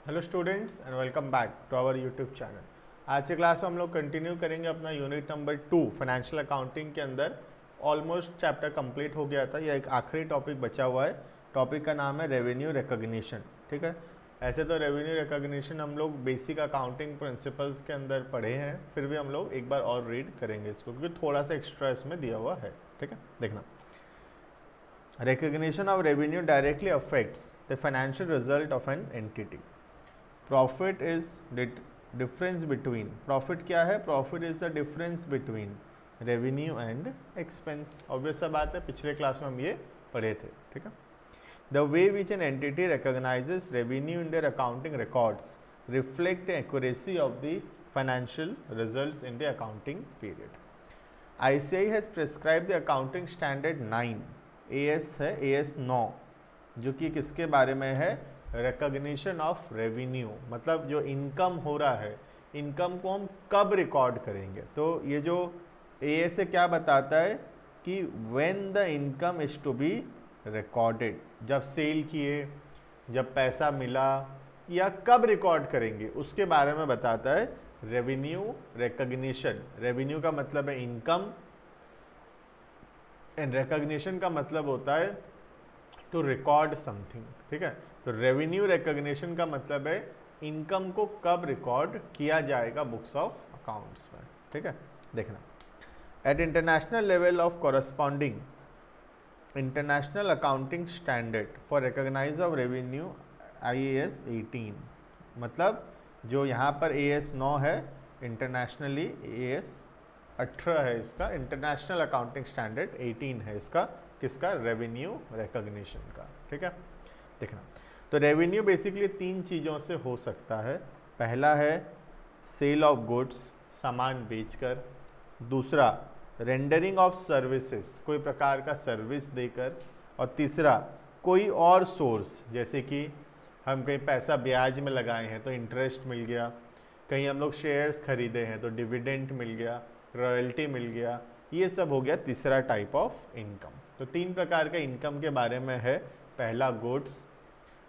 Hello students and welcome back to our YouTube channel. आज की class में हम लोग कंटिन्यू करेंगे अपना यूनिट नंबर 2 फाइनेंशियल अकाउंटिंग के अंदर। ऑलमोस्ट चैप्टर कंप्लीट हो गया था, यह एक आखिरी टॉपिक बचा हुआ है। टॉपिक का नाम है रेवेन्यू रिकॉग्निशन। ठीक है, ऐसे तो रेवेन्यू रिकॉग्निशन हम लोग बेसिक अकाउंटिंग प्रिंसिपल्स के अंदर पढ़े हैं, फिर भी हम लोग एक बार और रीड करेंगे इसको क्योंकि थोड़ा सा एक्स्ट्रा इसमें दिया हुआ है। ठीक है, देखना। Recognition of revenue directly affects the financial result of an entity. Profit is the difference between, profit क्या है? Profit is the difference between revenue and expense. Obvious सा बात है, पिछले क्लास में हम ये पढ़े थे। ठीक है, The way which an entity recognizes revenue in their accounting records reflect the accuracy of the financial results in the accounting period. ICAI has prescribed the accounting standard 9, AS है AS 9, जो कि किसके बारे में है? रिकॉग्निशन ऑफ रेवेन्यू, मतलब जो income हो रहा है, इनकम को हम कब रिकॉर्ड करेंगे। तो ये जो AS से क्या बताता है कि when the income is to be recorded, जब सेल किए, जब पैसा मिला, या कब रिकॉर्ड करेंगे उसके बारे में बताता है रेवेन्यू रिकॉग्निशन। रेवेन्यू का मतलब है इनकम एंड रिकॉग्निशन का मतलब होता है टू रिकॉर्ड समथिंग। ठीक है, तो रेवेन्यू रिकॉग्निशन का मतलब है इनकम को कब रिकॉर्ड किया जाएगा बुक्स ऑफ अकाउंट्स में। ठीक है, देखना। At international level of corresponding international accounting standard for recognise of revenue IAS 18, मतलब जो यहाँ पर AS 9 है, इंटरनेशनली AS 18 है इसका, इंटरनेशनल अकाउंटिंग स्टैंडर्ड 18 है इसका, किसका? रेवेन्यू रिकॉग्निशन का। ठीक है, देखना। तो रेवेन्यू बेसिकली तीन चीज़ों से हो सकता है। पहला है सेल ऑफ गुड्स, सामान बेचकर। दूसरा रेंडरिंग ऑफ सर्विसेज, कोई प्रकार का सर्विस देकर। और तीसरा कोई और सोर्स, जैसे कि हम कहीं पैसा ब्याज में लगाए हैं तो इंटरेस्ट मिल गया, कहीं हम लोग शेयर्स खरीदे हैं तो डिविडेंड मिल गया, रॉयल्टी मिल गया, ये सब हो गया तीसरा टाइप ऑफ इनकम। तो तीन प्रकार के इनकम के बारे में है। पहला गुड्स,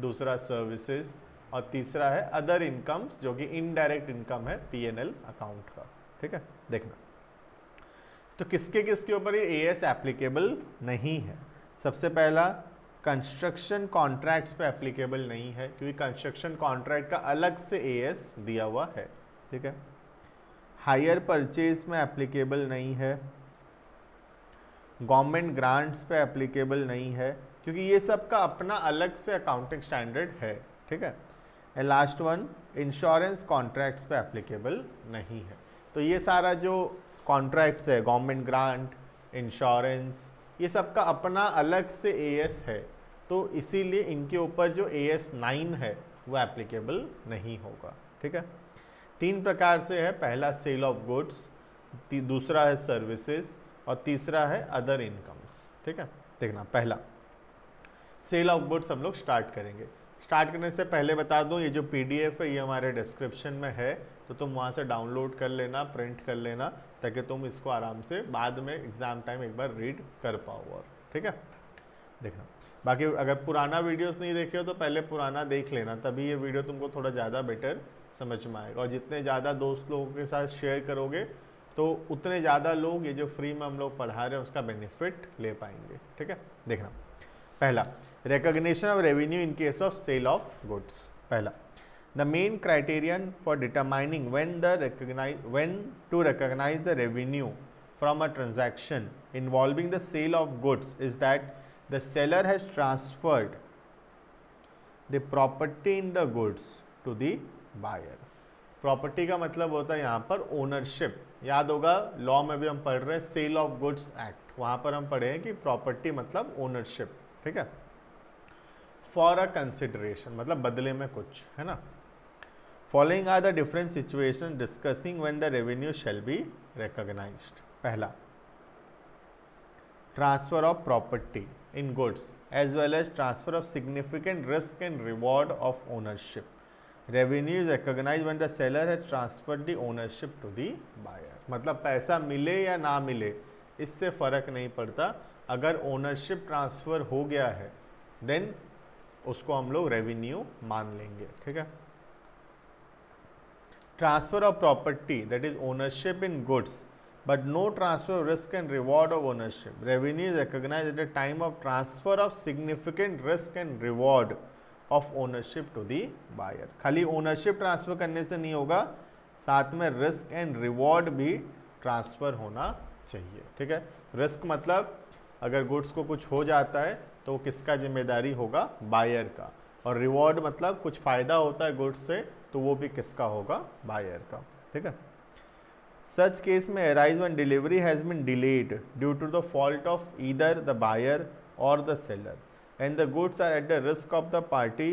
दूसरा सर्विसेज, और तीसरा है अदर इनकम्स, जो कि इनडायरेक्ट इनकम है P&L अकाउंट का। ठीक है, देखना। तो किसके किसके ऊपर ये AS एप्लीकेबल नहीं है? सबसे पहला कंस्ट्रक्शन कॉन्ट्रैक्ट्स पे एप्लीकेबल नहीं है, क्योंकि कंस्ट्रक्शन कॉन्ट्रैक्ट का अलग से AS दिया हुआ है। ठीक है, हायर परचेज में एप्लीकेबल नहीं है, गवर्नमेंट ग्रांट्स पे एप्लीकेबल नहीं है, क्योंकि ये सब का अपना अलग से अकाउंटिंग स्टैंडर्ड है। ठीक है, and last one insurance contracts पे एप्लीकेबल नहीं है। तो ये सारा जो कॉन्ट्रैक्ट्स है, गवर्नमेंट ग्रांट, इंश्योरेंस, ये सब का अपना अलग से AS है, तो इसीलिए इनके ऊपर जो AS 9 है वो एप्लीकेबल नहीं होगा। ठीक है, तीन प्रकार से है। पहला सेल ऑफ गुड्स, दूसरा है सर्विसेज, और तीसरा है अदर इनकम्स। ठीक है, देखना। पहला सेल ऑफ गुड्स हम लोग स्टार्ट करेंगे। स्टार्ट करने से पहले बता दूं, ये जो PDF है ये हमारे डिस्क्रिप्शन में है, तो तुम वहाँ से डाउनलोड कर लेना, प्रिंट कर लेना, ताकि तुम इसको आराम से बाद में एग्ज़ाम टाइम एक बार रीड कर पाओ। और ठीक है, देखना। बाकी अगर पुराना वीडियोस नहीं देखे हो तो पहले पुराना देख लेना, तभी ये वीडियो तुमको थोड़ा ज़्यादा बेटर समझ में आएगा। और जितने ज़्यादा दोस्त लोगों के साथ शेयर करोगे तो उतने ज़्यादा लोग ये जो फ्री में हम लोग पढ़ा रहे हैं उसका बेनिफिट ले पाएंगे। ठीक है, देखना। पहला recognition of revenue in case of sale of goods. पहला, the main criterion for determining when to recognize the revenue from a transaction involving the sale of goods is that the seller has transferred the property in the goods to the buyer. Property का मतलब होता है यहाँ पर ownership. याद होगा law में भी हम पढ़ रहे हैं सेल ऑफ गुड्स एक्ट, वहाँ पर हम पढ़े हैं कि प्रॉपर्टी मतलब ओनरशिप। ठीक है, फॉर अ कंसिडरेशन मतलब बदले में कुछ, है ना। Following are the different situation discussing when the revenue shall be recognised. पहला, transfer of property in goods as well as transfer of significant risk and reward of ownership. Revenue is recognised when the seller has transferred the ownership to the buyer. मतलब पैसा मिले या ना मिले इससे फर्क नहीं पड़ता, अगर ओनरशिप ट्रांसफर हो गया है देन उसको हम लोग रेवेन्यू मान लेंगे। ठीक है, transfer of property that is ownership in goods but no transfer of risk and reward of ownership. Revenue is recognized at the time of transfer of significant risk and reward of ownership to the buyer. खाली ownership transfer करने से नहीं होगा, साथ में risk and reward भी transfer होना चाहिए, ठीक है। रिस्क मतलब अगर गुड्स को कुछ हो जाता है तो किसका जिम्मेदारी होगा, बायर का, और रिवॉर्ड मतलब कुछ फ़ायदा होता है गुड्स से तो वो भी किसका होगा, बायर का, ठीक है। Such case may arise when delivery has been delayed due to the fault of either the buyer or the seller, and the goods are at the risk of the party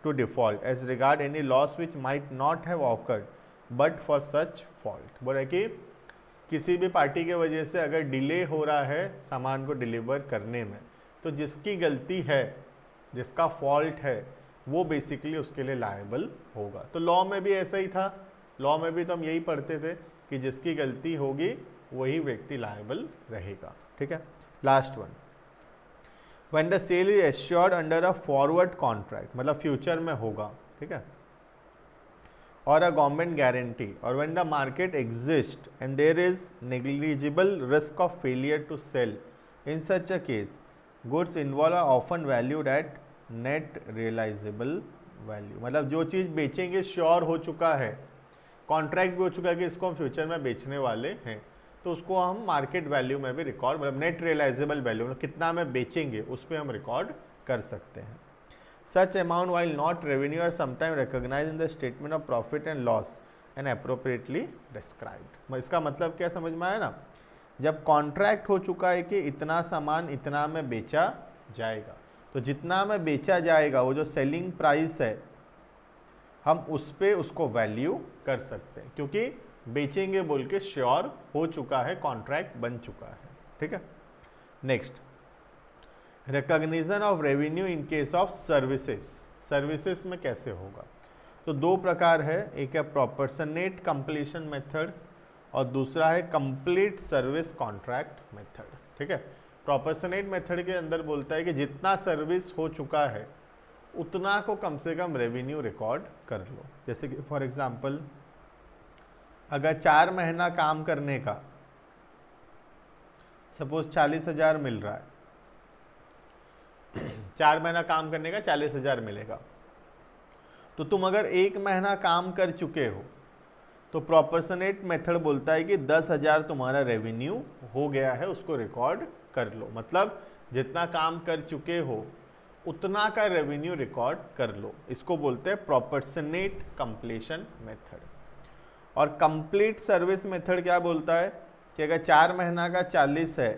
to default as regard any loss which might not have occurred but for such fault. बोला कि किसी भी party के वजह से अगर delay हो रहा है सामान को डिलीवर करने में, तो जिसकी गलती है, जिसका फॉल्ट है, वो बेसिकली उसके लिए लायबल होगा। तो लॉ में भी ऐसा ही था, लॉ में भी तो हम यही पढ़ते थे कि जिसकी गलती होगी वही व्यक्ति लायबल रहेगा, ठीक है। Last one, when the sale is assured under a forward contract, मतलब फ्यूचर में होगा, ठीक है, और अ गवर्नमेंट गारंटी, और when the market exist and there is negligible risk of failure to sell, in such a case goods involve are often valued at net realisable value. मतलब जो चीज़ बेचेंगे श्योर हो चुका है, कॉन्ट्रैक्ट भी हो चुका है कि इसको हम फ्यूचर में बेचने वाले हैं, तो उसको हम मार्केट वैल्यू में भी रिकॉर्ड, मतलब नेट रियलाइजेबल वैल्यू, मतलब कितना में बेचेंगे उस पर हम रिकॉर्ड कर सकते हैं। Such amount while not revenue are sometime recognise in the statement of profit and loss and appropriately described. इसका मतलब क्या समझ में आया ना, जब कॉन्ट्रैक्ट हो चुका है कि इतना सामान इतना में बेचा जाएगा, तो जितना में बेचा जाएगा वो जो सेलिंग प्राइस है हम उस पे उसको वैल्यू कर सकते हैं, क्योंकि बेचेंगे बोल के श्योर हो चुका है, कॉन्ट्रैक्ट बन चुका है, ठीक है। Next, recognition of revenue in case of services. Services में कैसे होगा, तो दो प्रकार है, एक है प्रोपोर्शनेट कंप्लीशन मेथड और दूसरा है कंप्लीट सर्विस कॉन्ट्रैक्ट मेथड, ठीक है। प्रोपोर्शनेट मेथड के अंदर बोलता है कि जितना सर्विस हो चुका है उतना को कम से कम रेवेन्यू रिकॉर्ड कर लो। जैसे कि फॉर एग्जांपल अगर 4 महीना काम करने का सपोज 40,000 मिल रहा है, 4 महीना काम करने का 40,000 मिलेगा, तो तुम अगर 1 महीना काम कर चुके हो तो प्रोपोर्शनेट मेथड बोलता है कि 10,000 तुम्हारा रेवेन्यू हो गया है, उसको रिकॉर्ड कर लो। मतलब जितना काम कर चुके हो उतना का रेवेन्यू रिकॉर्ड कर लो, इसको बोलते हैं प्रोपोर्शनेट कंप्लीशन मेथड। और कंप्लीट सर्विस मेथड क्या बोलता है कि अगर 4 महीना का 40 है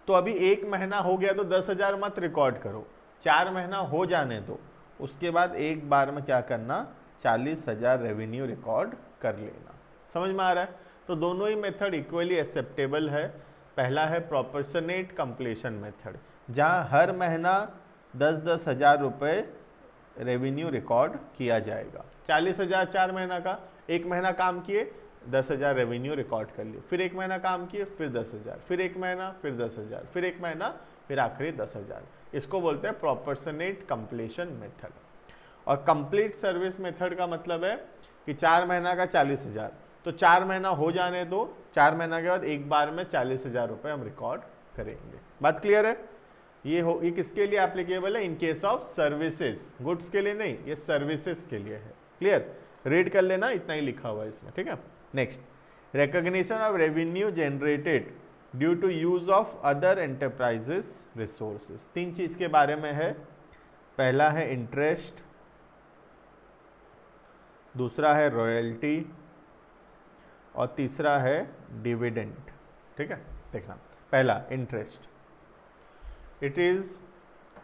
तो अभी 1 महीना हो गया तो 10,000 मत रिकॉर्ड करो, 4 महीना हो जाने दो, उसके बाद एक बार में क्या करना, 40,000 रेवेन्यू रिकॉर्ड कर लेना। समझ में आ रहा है? तो दोनों ही मेथड इक्वली एक्सेप्टेबल है। पहला है प्रोपोर्शनेट कंप्लीशन मेथड, जहाँ हर महीना 10-10 हज़ार रुपये रेवेन्यू रिकॉर्ड किया जाएगा। 40,000 4 महीना का, 1 महीना काम किए 10,000 रेवेन्यू रिकॉर्ड कर लिए, फिर 1 महीना काम किए फिर 10,000, फिर 1 महीना फिर 10,000, फिर 1 महीना फिर आखिरी 10,000। इसको बोलते हैं प्रोपोर्शनेट कंप्लीशन मेथड। और कंप्लीट सर्विस मेथड का मतलब है कि 4 महीना का 40,000, तो 4 महीना हो जाने दो, 4 महीना के बाद एक बार में 40,000 रुपये हम रिकॉर्ड करेंगे। बात क्लियर है? ये किसके लिए एप्लीकेबल है? इन केस ऑफ सर्विसेज, गुड्स के लिए नहीं, ये सर्विसेज के लिए है। क्लियर? रीड कर लेना, इतना ही लिखा हुआ है इसमें, ठीक है। Next, recognition of revenue generated due to use of other enterprises resources. 3 चीज के बारे में है। पहला है इंटरेस्ट, दूसरा है रॉयल्टी और तीसरा है डिविडेंड। ठीक है, देखना। पहला interest, it is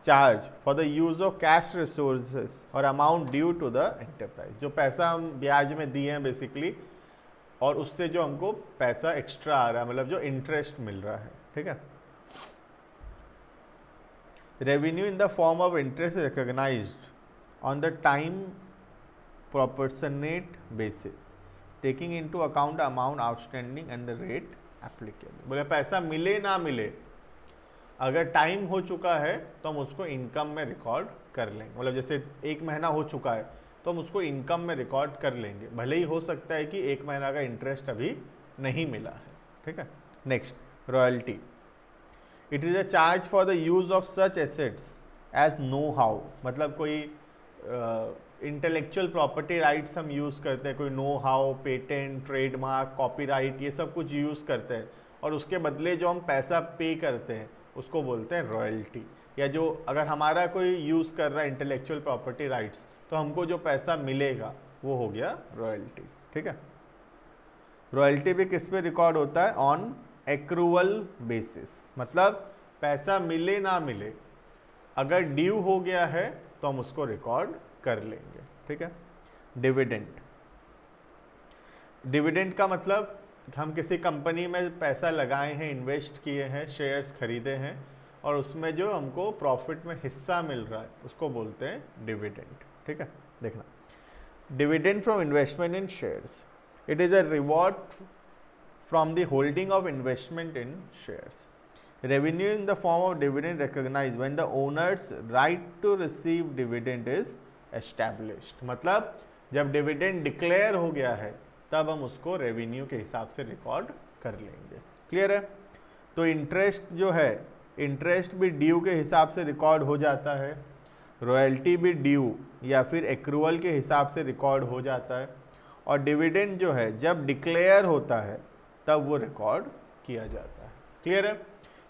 charge for the use of cash resources और amount due to the enterprise. जो पैसा हम ब्याज में दिए हैं बेसिकली, और उससे जो हमको पैसा एक्स्ट्रा आ रहा है, मतलब जो इंटरेस्ट मिल रहा है। ठीक है। Revenue in the form of interest recognised on the time proportionate basis, taking into account amount outstanding and the rate applicable. बोले पैसा मिले ना मिले, अगर टाइम हो चुका है तो हम उसको इनकम में रिकॉर्ड कर लेंगे। मतलब जैसे 1 महीना हो चुका है तो हम उसको इनकम में रिकॉर्ड कर लेंगे, भले ही हो सकता है कि 1 महीना का इंटरेस्ट अभी नहीं मिला है, ठीक है। Next royalty, it is a charge for the use of such assets as know how, मतलब कोई इंटेलेक्चुअल प्रॉपर्टी राइट्स हम यूज़ करते हैं, कोई know how, patent, trademark, copyright, ये सब कुछ यूज़ करते हैं और उसके बदले जो हम पैसा पे करते हैं उसको बोलते हैं रॉयल्टी। या जो अगर हमारा कोई यूज़ कर रहा है इंटेलेक्चुअल प्रॉपर्टी राइट्स तो हमको जो पैसा मिलेगा वो हो गया रॉयल्टी, ठीक है। रॉयल्टी भी किस पे रिकॉर्ड होता है? ऑन एक्रूवल बेसिस, मतलब पैसा मिले ना मिले, अगर ड्यू हो गया है तो हम उसको रिकॉर्ड कर लेंगे, ठीक है। डिविडेंड, डिविडेंड का मतलब हम किसी कंपनी में पैसा लगाए हैं, इन्वेस्ट किए हैं, शेयर्स खरीदे हैं और उसमें जो हमको प्रॉफिट में हिस्सा मिल रहा है उसको बोलते हैं डिविडेंड, ठीक है। देखना, dividend from investment in shares, it is a reward from the holding of investment in shares. Revenue in the form of dividend recognized when the owner's right to receive dividend is established, मतलब जब dividend declare हो गया है तब हम उसको revenue के हिसाब से रिकॉर्ड कर लेंगे। क्लियर है? तो इंटरेस्ट जो है, इंटरेस्ट भी ड्यू के हिसाब से रिकॉर्ड हो जाता है, रॉयल्टी भी ड्यू या फिर एक्रूवल के हिसाब से रिकॉर्ड हो जाता है, और डिविडेंड जो है जब डिक्लेयर होता है तब वो रिकॉर्ड किया जाता है। क्लियर है?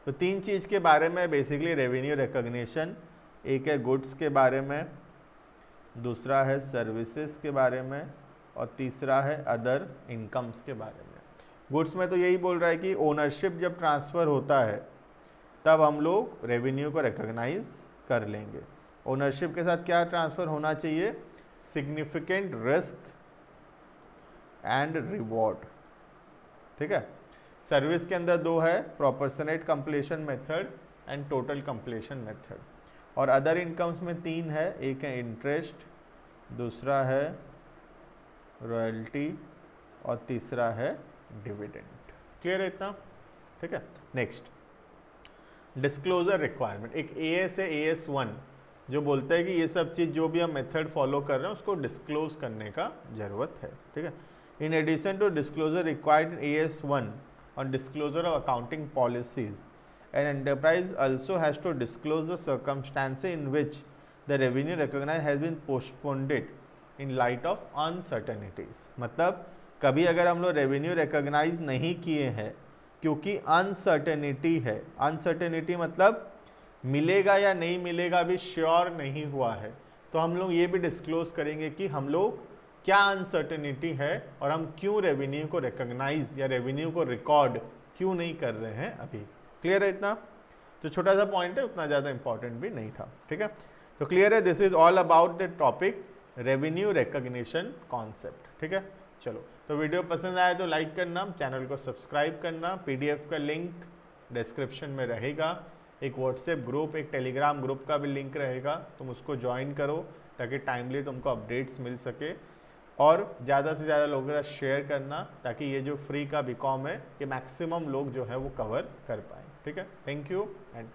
तो 3 चीज़ के बारे में बेसिकली रेवेन्यू रिकॉग्निशन, एक है गुड्स के बारे में, दूसरा है सर्विसेज के बारे में और तीसरा है अदर इनकम्स के बारे में। गुड्स में तो यही बोल रहा है कि ओनरशिप जब ट्रांसफ़र होता है तब हम लोग रेवेन्यू को रिकॉग्नाइज कर लेंगे। ओनरशिप के साथ क्या ट्रांसफ़र होना चाहिए? सिग्निफिकेंट रिस्क एंड रिवॉर्ड, ठीक है। सर्विस के अंदर 2 है, proportionate completion method and total completion method, और अदर इनकम्स में 3 है, एक है इंटरेस्ट, दूसरा है रॉयल्टी और तीसरा है डिविडेंड। क्लियर है इतना? ठीक है। नेक्स्ट, डिस्क्लोजर रिक्वायरमेंट, एक AS है AS1 जो बोलता है कि ये सब चीज़ जो भी हम मेथड फॉलो कर रहे हैं उसको डिस्क्लोज करने का ज़रूरत है, ठीक है। In addition to disclosure required in AS1 on disclosure of accounting policies, an enterprise also has to disclose the circumstances in which the revenue recognized has been postponed in light of uncertainties, मतलब कभी अगर हम लोग revenue recognise नहीं किए हैं क्योंकि uncertainty है, अनसर्टेनिटी मतलब मिलेगा या नहीं मिलेगा अभी श्योर नहीं हुआ है, तो हम लोग ये भी डिस्क्लोज करेंगे कि हम लोग क्या अनसर्टेनिटी है और हम क्यों रेवेन्यू को रिकॉग्नाइज या रेवेन्यू को रिकॉर्ड क्यों नहीं कर रहे हैं अभी। क्लियर है इतना? तो छोटा सा पॉइंट है, उतना ज़्यादा इंपॉर्टेंट भी नहीं था, ठीक है। तो क्लियर है, this is all about the topic revenue recognition concept, ठीक है। चलो, तो वीडियो पसंद आए तो लाइक करना, चैनल को सब्सक्राइब करना, PDF का लिंक डिस्क्रिप्शन में रहेगा, एक व्हाट्सएप ग्रुप, एक टेलीग्राम ग्रुप का भी लिंक रहेगा, तुम उसको ज्वाइन करो ताकि टाइमली तुमको अपडेट्स मिल सके, और ज़्यादा से ज़्यादा लोगों के साथ शेयर करना ताकि ये जो फ्री का बीकॉम है ये मैक्सिमम लोग जो है वो कवर कर पाएँ, ठीक है। Thank you and